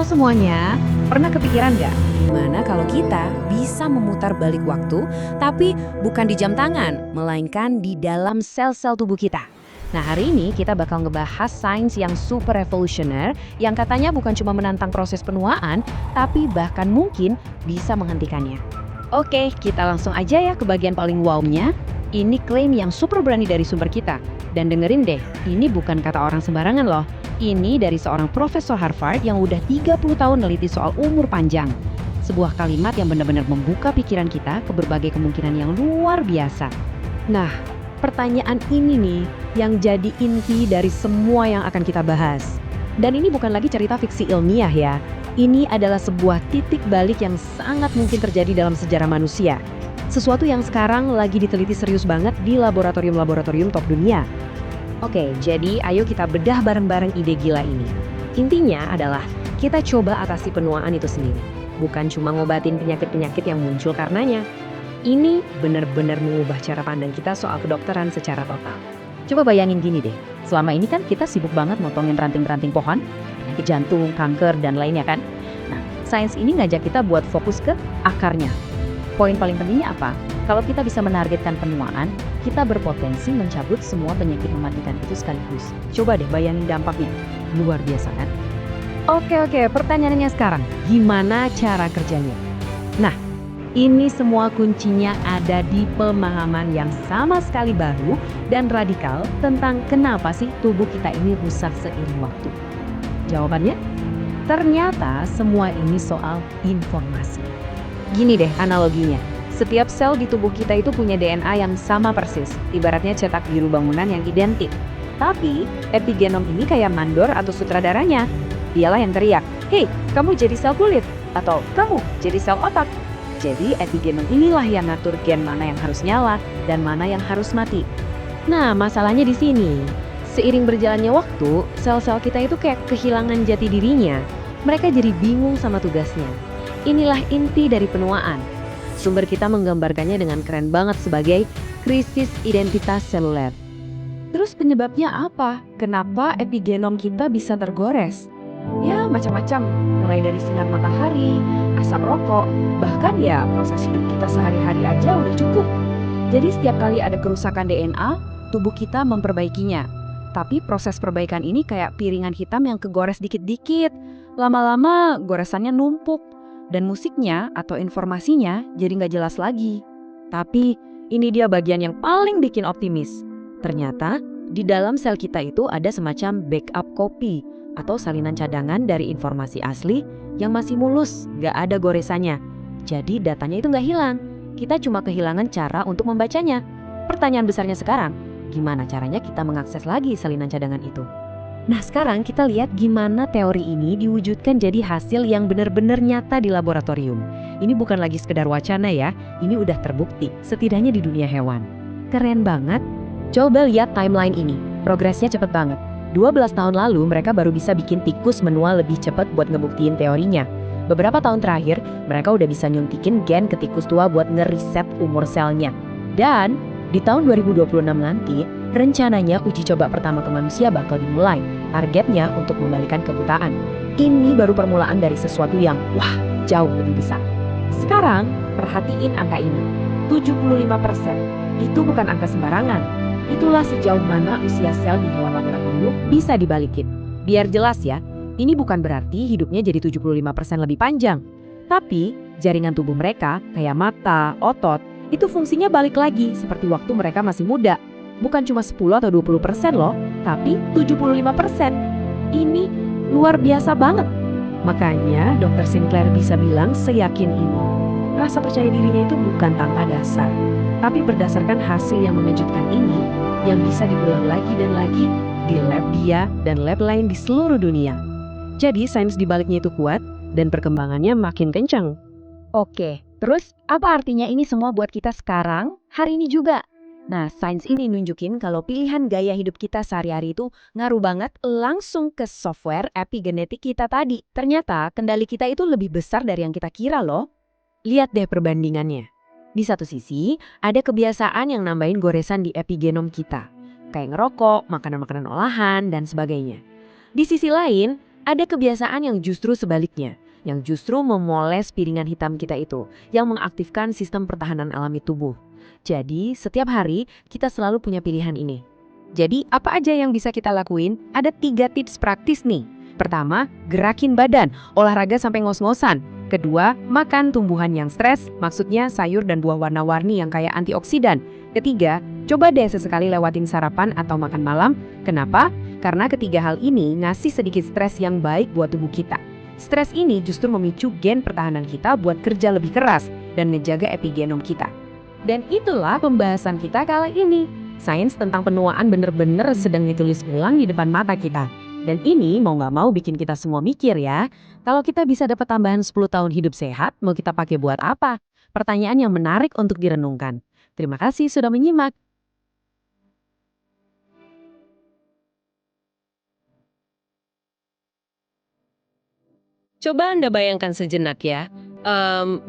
semuanya, pernah kepikiran nggak? Gimana kalau kita bisa memutar balik waktu, tapi bukan di jam tangan, melainkan di dalam sel-sel tubuh kita? Nah, hari ini kita bakal ngebahas sains yang super revolusioner, yang katanya bukan cuma menantang proses penuaan, tapi bahkan mungkin bisa menghentikannya. Oke, kita langsung aja ya ke bagian paling wow-nya. Ini klaim yang super berani dari sumber kita. Dan dengerin deh, ini bukan kata orang sembarangan loh. Ini dari seorang profesor Harvard yang udah 30 tahun neliti soal umur panjang. Sebuah kalimat yang benar-benar membuka pikiran kita ke berbagai kemungkinan yang luar biasa. Nah, pertanyaan ini nih yang jadi inti dari semua yang akan kita bahas. Dan ini bukan lagi cerita fiksi ilmiah ya. Ini adalah sebuah titik balik yang sangat mungkin terjadi dalam sejarah manusia. Sesuatu yang sekarang lagi diteliti serius banget di laboratorium-laboratorium top dunia. Oke, jadi ayo kita bedah bareng-bareng ide gila ini. Intinya adalah kita coba atasi penuaan itu sendiri. Bukan cuma ngobatin penyakit-penyakit yang muncul karenanya. Ini benar-benar mengubah cara pandang kita soal kedokteran secara total. Coba bayangin gini deh, selama ini kan kita sibuk banget motongin ranting-ranting pohon, penyakit jantung, kanker, dan lainnya kan. Nah, sains ini ngajak kita buat fokus ke akarnya. Poin paling pentingnya apa? Kalau kita bisa menargetkan penuaan, kita berpotensi mencabut semua penyakit mematikan itu sekaligus. Coba deh bayangin dampaknya, luar biasa kan? Oke, pertanyaannya sekarang, gimana cara kerjanya? Nah, ini semua kuncinya ada di pemahaman yang sama sekali baru dan radikal tentang kenapa sih tubuh kita ini rusak seiring waktu. Jawabannya? Ternyata semua ini soal informasi. Gini deh analoginya, setiap sel di tubuh kita itu punya DNA yang sama persis, ibaratnya cetak biru bangunan yang identik. Tapi epigenom ini kayak mandor atau sutradaranya. Dialah yang teriak, "Hei, kamu jadi sel kulit," atau "Kamu jadi sel otak." Jadi epigenom inilah yang ngatur gen mana yang harus nyala dan mana yang harus mati. Nah, masalahnya di sini. Seiring berjalannya waktu, sel-sel kita itu kayak kehilangan jati dirinya. Mereka jadi bingung sama tugasnya. Inilah inti dari penuaan. Sumber kita menggambarkannya dengan keren banget sebagai krisis identitas seluler. Terus penyebabnya apa? Kenapa epigenom kita bisa tergores? Ya macam-macam, mulai dari sinar matahari, asap rokok, bahkan ya proses hidup kita sehari-hari aja udah cukup. Jadi setiap kali ada kerusakan DNA, tubuh kita memperbaikinya. Tapi proses perbaikan ini kayak piringan hitam yang kegores dikit-dikit. Lama-lama goresannya numpuk. Dan musiknya atau informasinya jadi nggak jelas lagi. Tapi ini dia bagian yang paling bikin optimis. Ternyata di dalam sel kita itu ada semacam backup copy atau salinan cadangan dari informasi asli yang masih mulus, nggak ada goresannya. Jadi datanya itu nggak hilang. Kita cuma kehilangan cara untuk membacanya. Pertanyaan besarnya sekarang, gimana caranya kita mengakses lagi salinan cadangan itu? Nah, sekarang kita lihat gimana teori ini diwujudkan jadi hasil yang benar-benar nyata di laboratorium. Ini bukan lagi sekedar wacana ya, ini udah terbukti, setidaknya di dunia hewan. Keren banget. Coba lihat timeline ini, progresnya cepet banget. 12 tahun lalu mereka baru bisa bikin tikus menua lebih cepat buat ngebuktiin teorinya. Beberapa tahun terakhir, mereka udah bisa nyuntikin gen ke tikus tua buat ngeriset umur selnya. Dan di tahun 2026 nanti, rencananya uji coba pertama ke manusia bakal dimulai. Targetnya untuk membalikan kebutaan. Ini baru permulaan dari sesuatu yang, wah, jauh lebih besar. Sekarang, perhatiin angka ini. 75%. Itu bukan angka sembarangan. Itulah sejauh mana usia sel di hewan laboratorium bisa dibalikin. Biar jelas ya, ini bukan berarti hidupnya jadi 75% lebih panjang. Tapi, jaringan tubuh mereka, kayak mata, otot, itu fungsinya balik lagi seperti waktu mereka masih muda. Bukan cuma 10 atau 20% loh, tapi 75%. Ini luar biasa banget. Makanya Dr. Sinclair bisa bilang seyakin ini. Rasa percaya dirinya itu bukan tanpa dasar, tapi berdasarkan hasil yang mengejutkan ini, yang bisa diulang lagi dan lagi di lab dia dan lab lain di seluruh dunia. Jadi sains di baliknya itu kuat dan perkembangannya makin kencang. Oke, terus apa artinya ini semua buat kita sekarang, hari ini juga? Nah, sains ini nunjukin kalau pilihan gaya hidup kita sehari-hari itu ngaruh banget langsung ke software epigenetik kita tadi. Ternyata kendali kita itu lebih besar dari yang kita kira loh. Lihat deh perbandingannya. Di satu sisi, ada kebiasaan yang nambahin goresan di epigenom kita. Kayak ngerokok, makanan-makanan olahan, dan sebagainya. Di sisi lain, Ada kebiasaan yang justru sebaliknya, yang justru memoles piringan hitam kita itu, yang mengaktifkan sistem pertahanan alami tubuh. Jadi, setiap hari kita selalu punya pilihan ini. Jadi, apa aja yang bisa kita lakuin? Ada 3 tips praktis nih. Pertama, gerakin badan, olahraga sampai ngos-ngosan. Kedua, makan tumbuhan yang stres, maksudnya sayur dan buah warna-warni yang kaya antioksidan. Ketiga, coba deh sesekali lewatin sarapan atau makan malam. Kenapa? Karena ketiga hal ini ngasih sedikit stres yang baik buat tubuh kita. Stres ini justru memicu gen pertahanan kita buat kerja lebih keras dan ngejaga epigenom kita. Dan itulah pembahasan kita kali ini. Sains tentang penuaan bener-bener sedang ditulis ulang di depan mata kita. Dan ini mau nggak mau bikin kita semua mikir ya. Kalau kita bisa dapat tambahan 10 tahun hidup sehat, mau kita pakai buat apa? Pertanyaan yang menarik untuk direnungkan. Terima kasih sudah menyimak. Coba Anda bayangkan sejenak ya,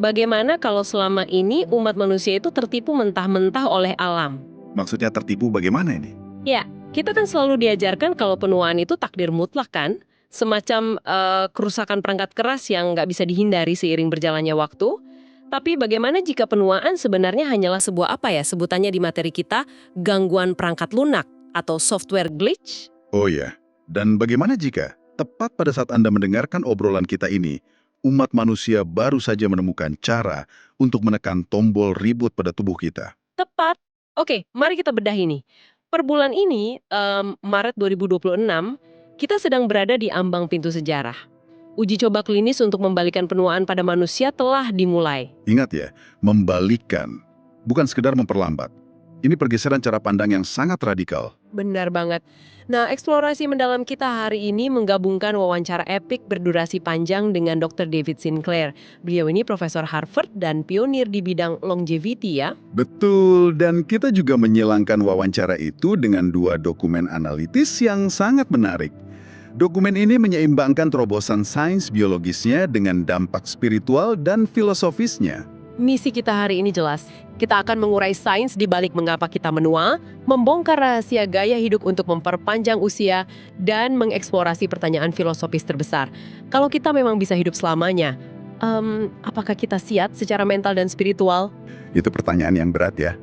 bagaimana kalau selama ini umat manusia itu tertipu mentah-mentah oleh alam? Maksudnya tertipu bagaimana ini? Ya, kita kan selalu diajarkan kalau penuaan itu takdir mutlak kan? Semacam kerusakan perangkat keras yang nggak bisa dihindari seiring berjalannya waktu. Tapi bagaimana jika penuaan sebenarnya hanyalah sebuah apa ya, sebutannya di materi kita, gangguan perangkat lunak atau software glitch? Oh ya, dan bagaimana jika tepat pada saat Anda mendengarkan obrolan kita ini, umat manusia baru saja menemukan cara untuk menekan tombol reboot pada tubuh kita? Tepat. Oke, mari kita bedah ini. Per bulan ini, Maret 2026, kita sedang berada di ambang pintu sejarah. Uji coba klinis untuk membalikan penuaan pada manusia telah dimulai. Ingat ya, membalikan, bukan sekedar memperlambat. Ini pergeseran cara pandang yang sangat radikal. Benar banget. Nah, eksplorasi mendalam kita hari ini menggabungkan wawancara epik berdurasi panjang dengan Dr. David Sinclair. Beliau ini profesor Harvard dan pionir di bidang longevity ya. Betul, dan kita juga menyilangkan wawancara itu dengan 2 dokumen analitis yang sangat menarik. Dokumen ini menyeimbangkan terobosan sains biologisnya dengan dampak spiritual dan filosofisnya. Misi kita hari ini jelas. Kita akan mengurai sains di balik mengapa kita menua, membongkar rahasia gaya hidup untuk memperpanjang usia, dan mengeksplorasi pertanyaan filosofis terbesar. Kalau kita memang bisa hidup selamanya, apakah kita siap secara mental dan spiritual? Itu pertanyaan yang berat ya.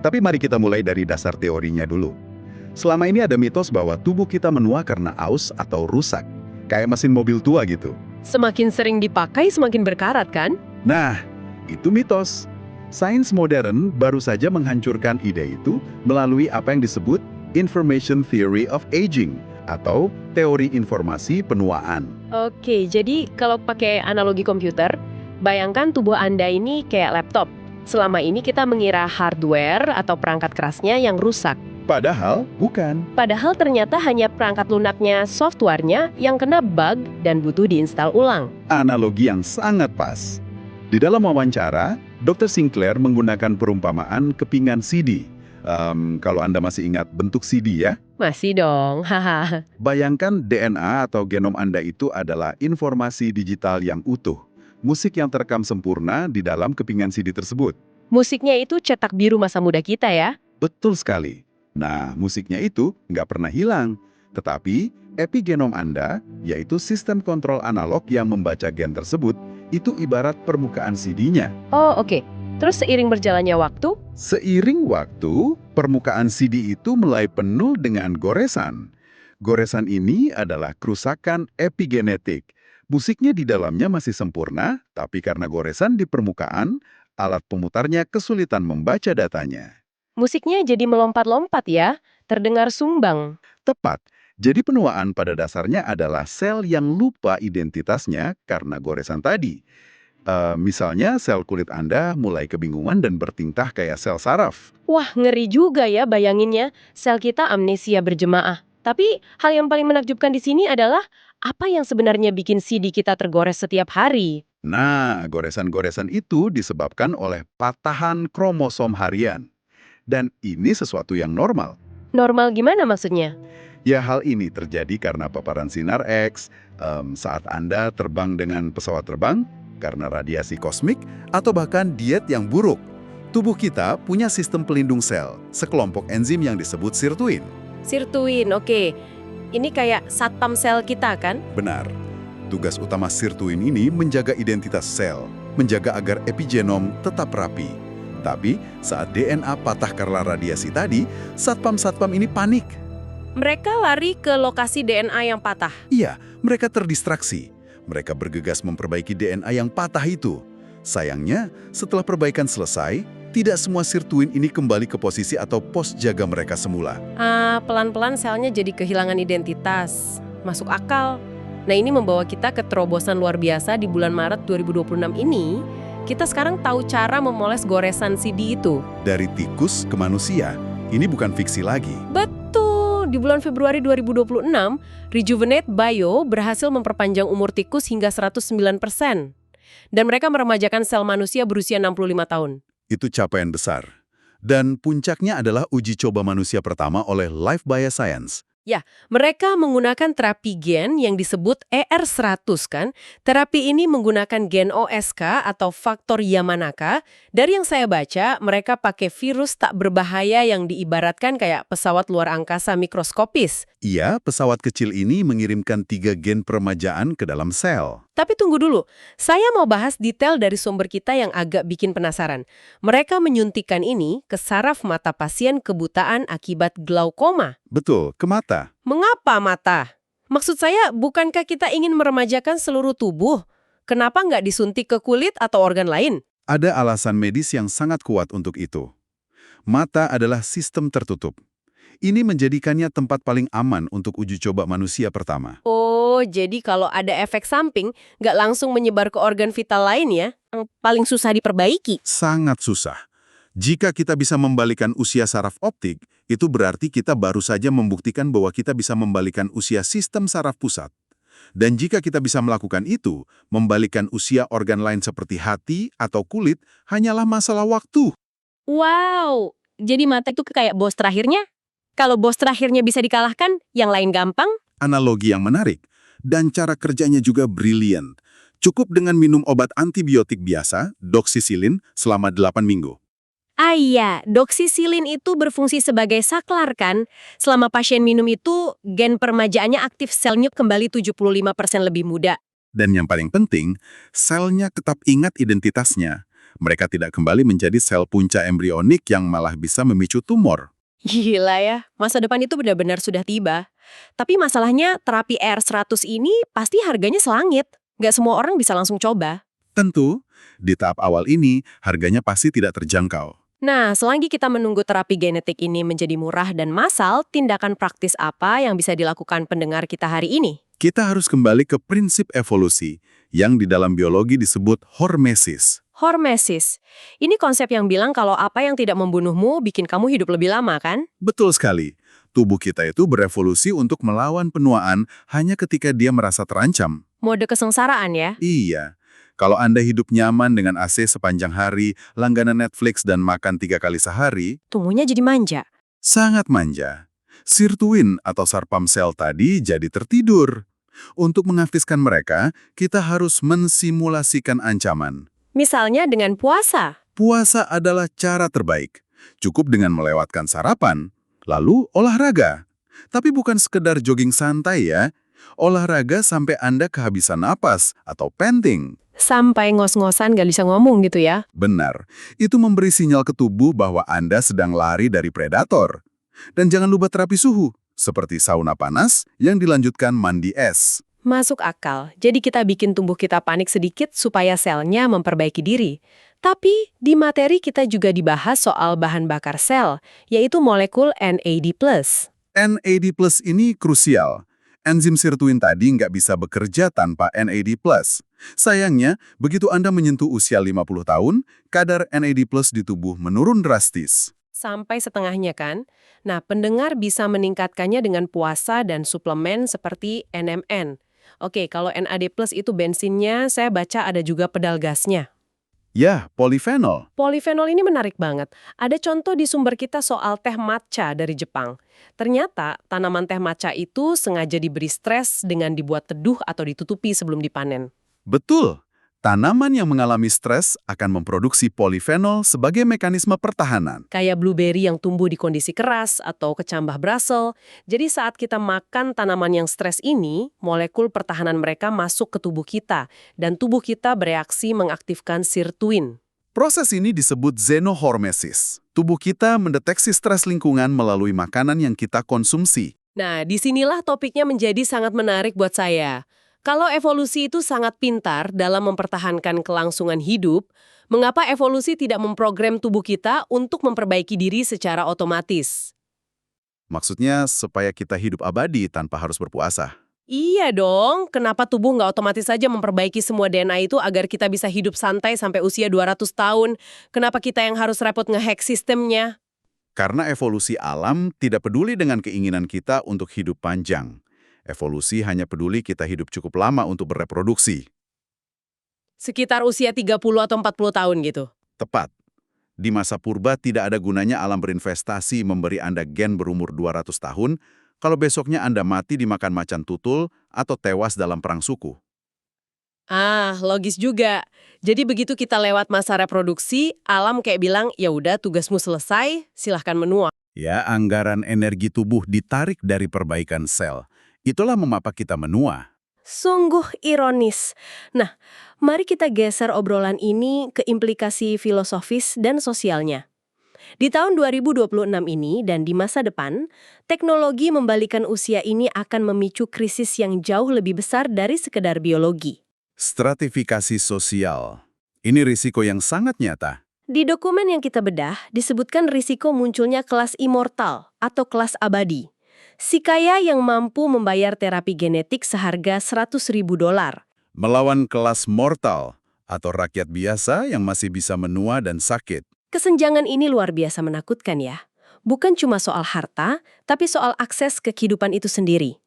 Tapi mari kita mulai dari dasar teorinya dulu. Selama ini ada mitos bahwa tubuh kita menua karena aus atau rusak. Kayak mesin mobil tua gitu. Semakin sering dipakai, semakin berkarat kan? Nah, itu mitos. Sains modern baru saja menghancurkan ide itu melalui apa yang disebut Information Theory of Aging atau teori informasi penuaan. Oke, jadi kalau pakai analogi komputer, bayangkan tubuh Anda ini kayak laptop. Selama ini kita mengira hardware atau perangkat kerasnya yang rusak. Padahal bukan. Padahal ternyata hanya perangkat lunaknya, softwarenya yang kena bug dan butuh diinstal ulang. Analogi yang sangat pas. Di dalam wawancara, Dr. Sinclair menggunakan perumpamaan kepingan CD. Kalau Anda masih ingat bentuk CD ya, Masih dong, haha. bayangkan DNA atau genom Anda itu adalah informasi digital yang utuh. Musik yang terekam sempurna di dalam kepingan CD tersebut. Musiknya itu cetak biru masa muda kita ya. Betul sekali. Nah, musiknya itu nggak pernah hilang. Tetapi, epigenom Anda, yaitu sistem kontrol analog yang membaca gen tersebut, itu ibarat permukaan CD-nya. Oh oke, terus seiring berjalannya waktu, Seiring waktu, permukaan CD itu mulai penuh dengan goresan. Goresan ini adalah kerusakan epigenetik. Musiknya di dalamnya masih sempurna, tapi karena goresan di permukaan, alat pemutarnya kesulitan membaca datanya. musiknya jadi melompat-lompat ya, terdengar sumbang. Tepat. Jadi penuaan pada dasarnya adalah sel yang lupa identitasnya karena goresan tadi. Misalnya sel kulit Anda mulai kebingungan dan bertingkah kayak sel saraf. Wah, ngeri juga ya bayanginnya, sel kita amnesia berjemaah. Tapi hal yang paling menakjubkan di sini adalah apa yang sebenarnya bikin CD kita tergores setiap hari. Nah, goresan-goresan itu disebabkan oleh patahan kromosom harian. Dan ini sesuatu yang normal. Normal gimana maksudnya? Ya, hal ini terjadi karena paparan sinar X, saat Anda terbang dengan pesawat terbang, karena radiasi kosmik, atau bahkan diet yang buruk. Tubuh kita punya sistem pelindung sel, sekelompok enzim yang disebut sirtuin. Sirtuin, oke. ini kayak satpam sel kita kan? Benar. Tugas utama sirtuin ini menjaga identitas sel, menjaga agar epigenom tetap rapi. Tapi saat DNA patah karena radiasi tadi, satpam-satpam ini panik. Mereka lari ke lokasi DNA yang patah. Iya, mereka terdistraksi. Mereka bergegas memperbaiki DNA yang patah itu. Sayangnya, setelah perbaikan selesai, tidak semua sirtuin ini kembali ke posisi atau pos jaga mereka semula. Pelan-pelan selnya jadi kehilangan identitas. Masuk akal. Nah, ini membawa kita ke terobosan luar biasa di bulan Maret 2026 ini. Kita sekarang tahu cara memoles goresan CD itu. Dari tikus ke manusia, ini bukan fiksi lagi. Betul, di bulan Februari 2026, Rejuvenate Bio berhasil memperpanjang umur tikus hingga 109%. Dan mereka meremajakan sel manusia berusia 65 tahun. Itu capaian besar. Dan puncaknya adalah uji coba manusia pertama oleh Life Bioscience. Mereka menggunakan terapi gen yang disebut ER100 kan. Terapi ini menggunakan gen OSK atau faktor Yamanaka. Dari yang saya baca, mereka pakai virus tak berbahaya yang diibaratkan kayak pesawat luar angkasa mikroskopis. Iya, pesawat kecil ini mengirimkan 3 gen peremajaan ke dalam sel. Tapi tunggu dulu, saya mau bahas detail dari sumber kita yang agak bikin penasaran. Mereka menyuntikkan ini ke saraf mata pasien kebutaan akibat glaukoma. Betul, ke mata. Mengapa mata? Maksud saya, bukankah kita ingin meremajakan seluruh tubuh? Kenapa nggak disuntik ke kulit atau organ lain? Ada alasan medis yang sangat kuat untuk itu. Mata adalah sistem tertutup. Ini menjadikannya tempat paling aman untuk uji coba manusia pertama. Oh, jadi kalau ada efek samping, nggak langsung menyebar ke organ vital lain ya? Yang paling susah diperbaiki. Sangat susah. Jika kita bisa membalikan usia saraf optik, itu berarti kita baru saja membuktikan bahwa kita bisa membalikan usia sistem saraf pusat. Dan jika kita bisa melakukan itu, membalikan usia organ lain seperti hati atau kulit hanyalah masalah waktu. Wow, jadi mata itu kayak bos terakhirnya? Kalau bos terakhirnya bisa dikalahkan, yang lain gampang? Analogi yang menarik, dan cara kerjanya juga brilian. Cukup dengan minum obat antibiotik biasa, doxycycline, selama 8 minggu. Ah iya, doxycycline itu berfungsi sebagai saklar kan? Selama pasien minum itu, gen peremajaannya aktif selnya kembali 75% lebih muda. Dan yang paling penting, selnya tetap ingat identitasnya. Mereka tidak kembali menjadi sel punca embrionik yang malah bisa memicu tumor. Gila ya, masa depan itu benar-benar sudah tiba. Tapi masalahnya terapi ER100 ini pasti harganya selangit. Nggak semua orang bisa langsung coba. Tentu, di tahap awal ini, harganya pasti tidak terjangkau. Nah, selagi kita menunggu terapi genetik ini menjadi murah dan massal, tindakan praktis apa yang bisa dilakukan pendengar kita hari ini? Kita harus kembali ke prinsip evolusi, yang di dalam biologi disebut hormesis. Hormesis. Ini konsep yang bilang kalau apa yang tidak membunuhmu bikin kamu hidup lebih lama, kan? Betul sekali. Tubuh kita itu berevolusi untuk melawan penuaan hanya ketika dia merasa terancam. Mode kesengsaraan ya? Iya. Kalau Anda hidup nyaman dengan AC sepanjang hari, langganan Netflix dan makan 3 kali sehari, Tumbuhnya jadi manja. sangat manja. Sirtuin atau sarpam sel tadi jadi tertidur. Untuk mengaktifkan mereka, kita harus mensimulasikan ancaman. Misalnya dengan puasa. Puasa adalah cara terbaik. Cukup dengan melewatkan sarapan, lalu olahraga. Tapi bukan sekedar jogging santai ya. Olahraga sampai Anda kehabisan napas atau panting. Sampai ngos-ngosan gak bisa ngomong gitu ya? Benar, itu memberi sinyal ke tubuh bahwa Anda sedang lari dari predator. Dan jangan lupa terapi suhu, seperti sauna panas yang dilanjutkan mandi es. Masuk akal. Jadi kita bikin tubuh kita panik sedikit supaya selnya memperbaiki diri. Tapi di materi kita juga dibahas soal bahan bakar sel, yaitu molekul NAD+. NAD+ ini krusial. Enzim sirtuin tadi nggak bisa bekerja tanpa NAD+. Sayangnya, begitu Anda menyentuh usia 50 tahun, kadar NAD+ di tubuh menurun drastis. Sampai setengahnya kan? Nah, pendengar bisa meningkatkannya dengan puasa dan suplemen seperti NMN. Oke, kalau NAD+ itu bensinnya, saya baca ada juga pedal gasnya. Ya, polifenol. Polifenol ini menarik banget. Ada contoh di sumber kita soal teh matcha dari Jepang. Ternyata tanaman teh matcha itu sengaja diberi stres dengan dibuat teduh atau ditutupi sebelum dipanen. Betul. Tanaman yang mengalami stres akan memproduksi polifenol sebagai mekanisme pertahanan. Kayak blueberry yang tumbuh di kondisi keras atau kecambah Brussels. Jadi saat kita makan tanaman yang stres ini, molekul pertahanan mereka masuk ke tubuh kita dan tubuh kita bereaksi mengaktifkan sirtuin. Proses ini disebut xenohormesis. Tubuh kita mendeteksi stres lingkungan melalui makanan yang kita konsumsi. Nah, disinilah topiknya menjadi sangat menarik buat saya. Kalau evolusi itu sangat pintar dalam mempertahankan kelangsungan hidup, mengapa evolusi tidak memprogram tubuh kita untuk memperbaiki diri secara otomatis? Maksudnya supaya kita hidup abadi tanpa harus berpuasa. Iya dong, kenapa tubuh nggak otomatis saja memperbaiki semua DNA itu agar kita bisa hidup santai sampai usia 200 tahun? Kenapa kita yang harus repot ngehack sistemnya? Karena evolusi alam tidak peduli dengan keinginan kita untuk hidup panjang. Evolusi hanya peduli kita hidup cukup lama untuk bereproduksi. Sekitar usia 30 atau 40 tahun gitu. Tepat. Di masa purba tidak ada gunanya alam berinvestasi memberi Anda gen berumur 200 tahun kalau besoknya Anda mati dimakan macan tutul atau tewas dalam perang suku. Ah, logis juga. Jadi begitu kita lewat masa reproduksi, alam kayak bilang, ya udah tugasmu selesai, silahkan menua. Ya, anggaran energi tubuh ditarik dari perbaikan sel. Itulah mengapa kita menua. Sungguh ironis. Nah, mari kita geser obrolan ini ke implikasi filosofis dan sosialnya. Di tahun 2026 ini dan di masa depan, teknologi membalikan usia ini akan memicu krisis yang jauh lebih besar dari sekedar biologi. Stratifikasi sosial. Ini risiko yang sangat nyata. Di dokumen yang kita bedah, disebutkan risiko munculnya kelas immortal atau kelas abadi. Si kaya yang mampu membayar terapi genetik seharga $100.000. Melawan kelas mortal atau rakyat biasa yang masih bisa menua dan sakit. Kesenjangan ini luar biasa menakutkan ya. Bukan cuma soal harta, tapi soal akses ke kehidupan itu sendiri.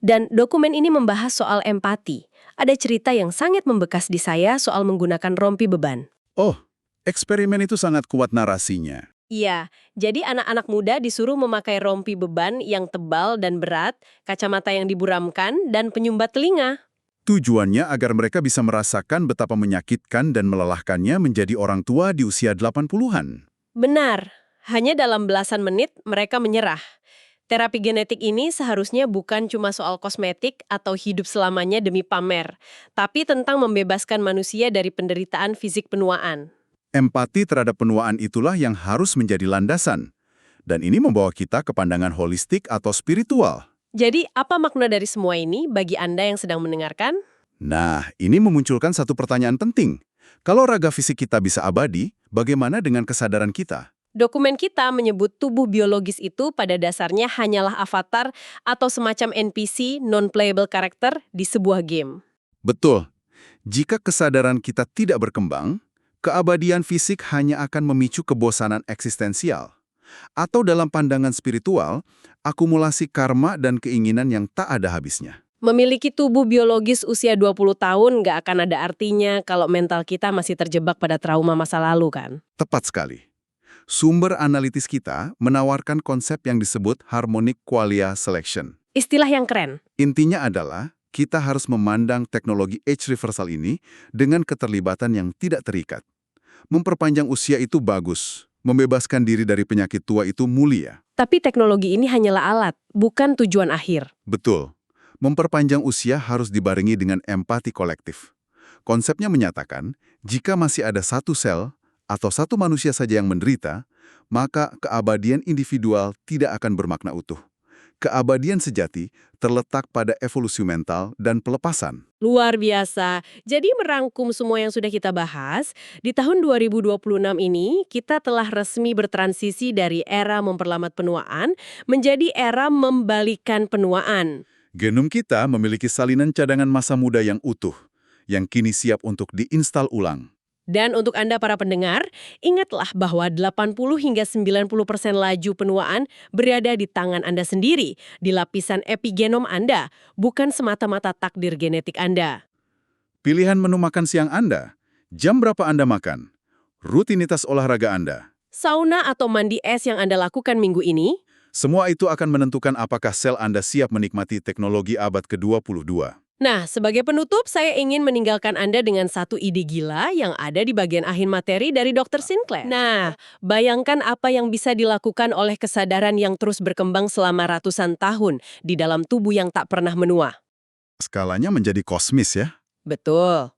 Dan dokumen ini membahas soal empati. Ada cerita yang sangat membekas di saya soal menggunakan rompi beban. Oh, eksperimen itu sangat kuat narasinya. Iya, jadi anak-anak muda disuruh memakai rompi beban yang tebal dan berat, kacamata yang diburamkan, dan penyumbat telinga. Tujuannya agar mereka bisa merasakan betapa menyakitkan dan melelahkannya menjadi orang tua di usia 80-an. Benar, hanya dalam belasan menit mereka menyerah. Terapi genetik ini seharusnya bukan cuma soal kosmetik atau hidup selamanya demi pamer, tapi tentang membebaskan manusia dari penderitaan fisik penuaan. Empati terhadap penuaan itulah yang harus menjadi landasan. Dan ini membawa kita ke pandangan holistik atau spiritual. Jadi, apa makna dari semua ini bagi Anda yang sedang mendengarkan? Nah, ini memunculkan satu pertanyaan penting. Kalau raga fisik kita bisa abadi, bagaimana dengan kesadaran kita? Dokumen kita menyebut tubuh biologis itu pada dasarnya hanyalah avatar atau semacam NPC, non-playable character, di sebuah game. Betul. Jika kesadaran kita tidak berkembang, keabadian fisik hanya akan memicu kebosanan eksistensial. Atau dalam pandangan spiritual, akumulasi karma dan keinginan yang tak ada habisnya. Memiliki tubuh biologis usia 20 tahun nggak akan ada artinya kalau mental kita masih terjebak pada trauma masa lalu kan? Tepat sekali. Sumber analitis kita menawarkan konsep yang disebut harmonic qualia selection. Istilah yang keren. Intinya adalah, kita harus memandang teknologi age reversal ini dengan keterlibatan yang tidak terikat. Memperpanjang usia itu bagus. Membebaskan diri dari penyakit tua itu mulia. Tapi teknologi ini hanyalah alat, bukan tujuan akhir. Betul. Memperpanjang usia harus dibarengi dengan empati kolektif. Konsepnya menyatakan, jika masih ada satu sel atau satu manusia saja yang menderita, maka keabadian individual tidak akan bermakna utuh. Keabadian sejati terletak pada evolusi mental dan pelepasan. Luar biasa. Jadi merangkum semua yang sudah kita bahas, di tahun 2026 ini kita telah resmi bertransisi dari era memperlambat penuaan menjadi era membalikan penuaan. Genom kita memiliki salinan cadangan masa muda yang utuh, yang kini siap untuk diinstal ulang. Dan untuk Anda para pendengar, ingatlah bahwa 80 hingga 90% laju penuaan berada di tangan Anda sendiri, di lapisan epigenom Anda, bukan semata-mata takdir genetik Anda. Pilihan menu makan siang Anda, jam berapa Anda makan, rutinitas olahraga Anda. Sauna atau mandi es yang Anda lakukan minggu ini, Semua itu akan menentukan apakah sel Anda siap menikmati teknologi abad ke-22. Nah, sebagai penutup, saya ingin meninggalkan Anda dengan satu ide gila yang ada di bagian akhir materi dari Dr. Sinclair. Nah, bayangkan apa yang bisa dilakukan oleh kesadaran yang terus berkembang selama ratusan tahun di dalam tubuh yang tak pernah menua. Skalanya menjadi kosmis ya. Betul.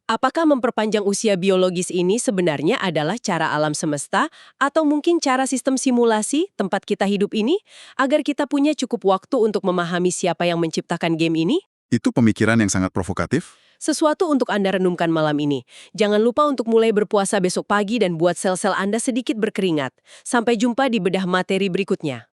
Apakah memperpanjang usia biologis ini sebenarnya adalah cara alam semesta atau mungkin cara sistem simulasi tempat kita hidup ini agar kita punya cukup waktu untuk memahami siapa yang menciptakan game ini? Itu pemikiran yang sangat provokatif. Sesuatu untuk Anda renungkan malam ini. Jangan lupa untuk mulai berpuasa besok pagi dan buat sel-sel Anda sedikit berkeringat. Sampai jumpa di bedah materi berikutnya.